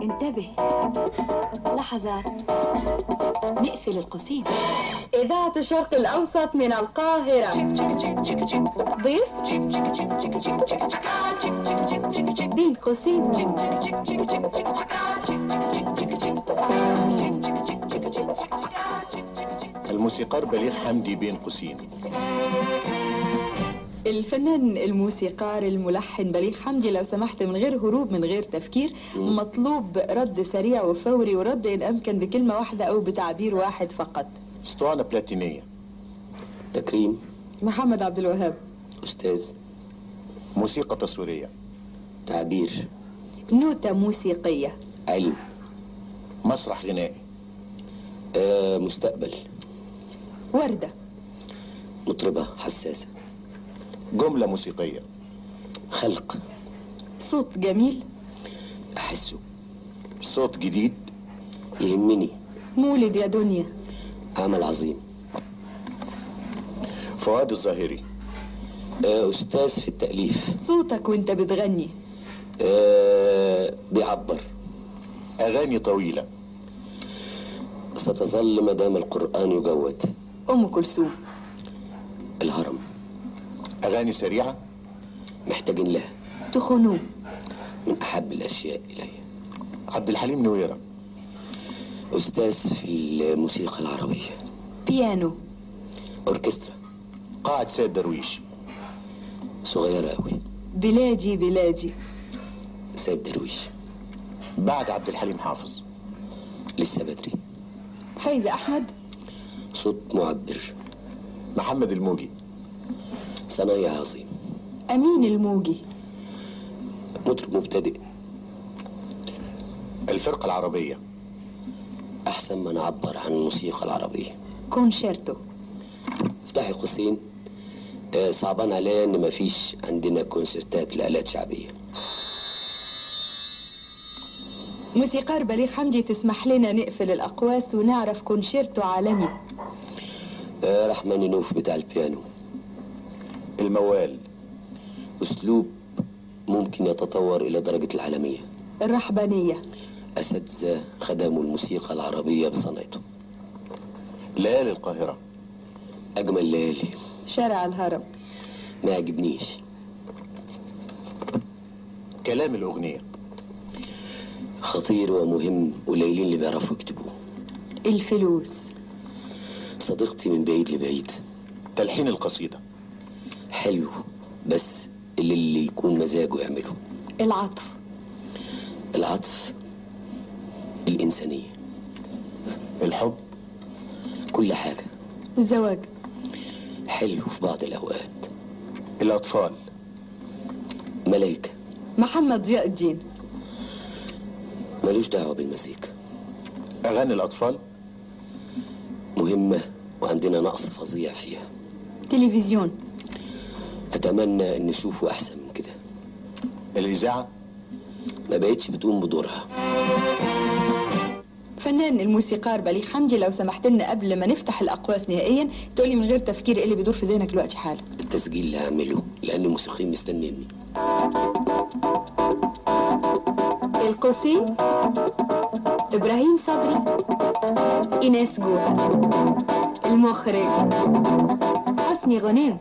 انتبه، لحظات، نقفل القوسين. إذاعة الشرق الأوسط من القاهرة. ضيف بين قوسين. الموسيقار بليغ حمدي بين قوسين. الفنان الموسيقار الملحن بليغ حمدي، لو سمحت من غير هروب من غير تفكير، مطلوب رد سريع وفوري، ورد إن أمكن بكلمة واحدة أو بتعبير واحد فقط. اسطوانة بلاتينية. تكريم. محمد عبد الوهاب. أستاذ. موسيقى تصويرية. تعبير. نوتة موسيقية. علم. مسرح غنائي. مستقبل. وردة. مطربة حساسة. جملة موسيقية. خلق. صوت جميل. أحسه. صوت جديد. يهمني. مولد يا دنيا. عمل عظيم. فؤاد الظاهري. أستاذ في التأليف. صوتك وانت بتغني. بيعبر. أغاني طويلة. ستظل مدام القرآن يجود. أم كلثوم. الهرم. أغاني سريعة. محتاجين لها. تخنوم. من أحب الأشياء إلي. عبد الحليم نويرة. أستاذ في الموسيقى العربية. بيانو. أوركسترا. قاعة سيد درويش. صغيرة أوي. بلادي بلادي. سيد درويش. بعد عبد الحليم حافظ. لسه بدري. فايزة أحمد. صوت معبر. محمد الموجي. صنايع عظيم. أمين الموجي. مطرب مبتدئ. الفرقة العربية. أحسن ما نعبر عن الموسيقى العربية. كونشيرتو. افتحي قوسين. صعبان عليا إن مفيش عندنا كونسرتات لآلات شعبية. موسيقار بليغ حمدي، تسمح لنا نقفل الأقواس ونعرف كونشيرتو عالمي. رحمانينوف بتاع البيانو. الموال. أسلوب ممكن يتطور إلى درجة العالمية. الرحبانية. أساتذة خدموا الموسيقى العربية بصنعته. ليالي القاهرة. أجمل ليالي. شارع الهرم. ما يعجبنيش. كلام الأغنية. خطير ومهم، قليلين اللي بيعرفوا يكتبوه. الفلوس. صديقتي من بعيد لبعيد. تلحين القصيدة. حلو، بس اللي يكون مزاجه يعمله. العطف. العطف. الإنسانية. الحب. كل حاجة. الزواج. حلو في بعض الأوقات. الأطفال. ملايكة. محمد ضياء الدين. ملوش دعوة بالمزيكا. أغاني الأطفال. مهمة وعندنا نقص فظيع فيها. تلفزيون. أتمنى أن نشوفه أحسن من كده. الإذاعة. ما بقتش بتقوم بدورها. فنان الموسيقار بليغ حمدي، لو سمحت لنا قبل ما نفتح الأقواس نهائيا تقولي من غير تفكير ايه اللي بيدور في ذهنك دلوقتي حالا. التسجيل اللي هعمله لأن الموسيقيين مستنيني. القوسين. إبراهيم صبري. إيناس جوهر. المخرج حسني غنيم.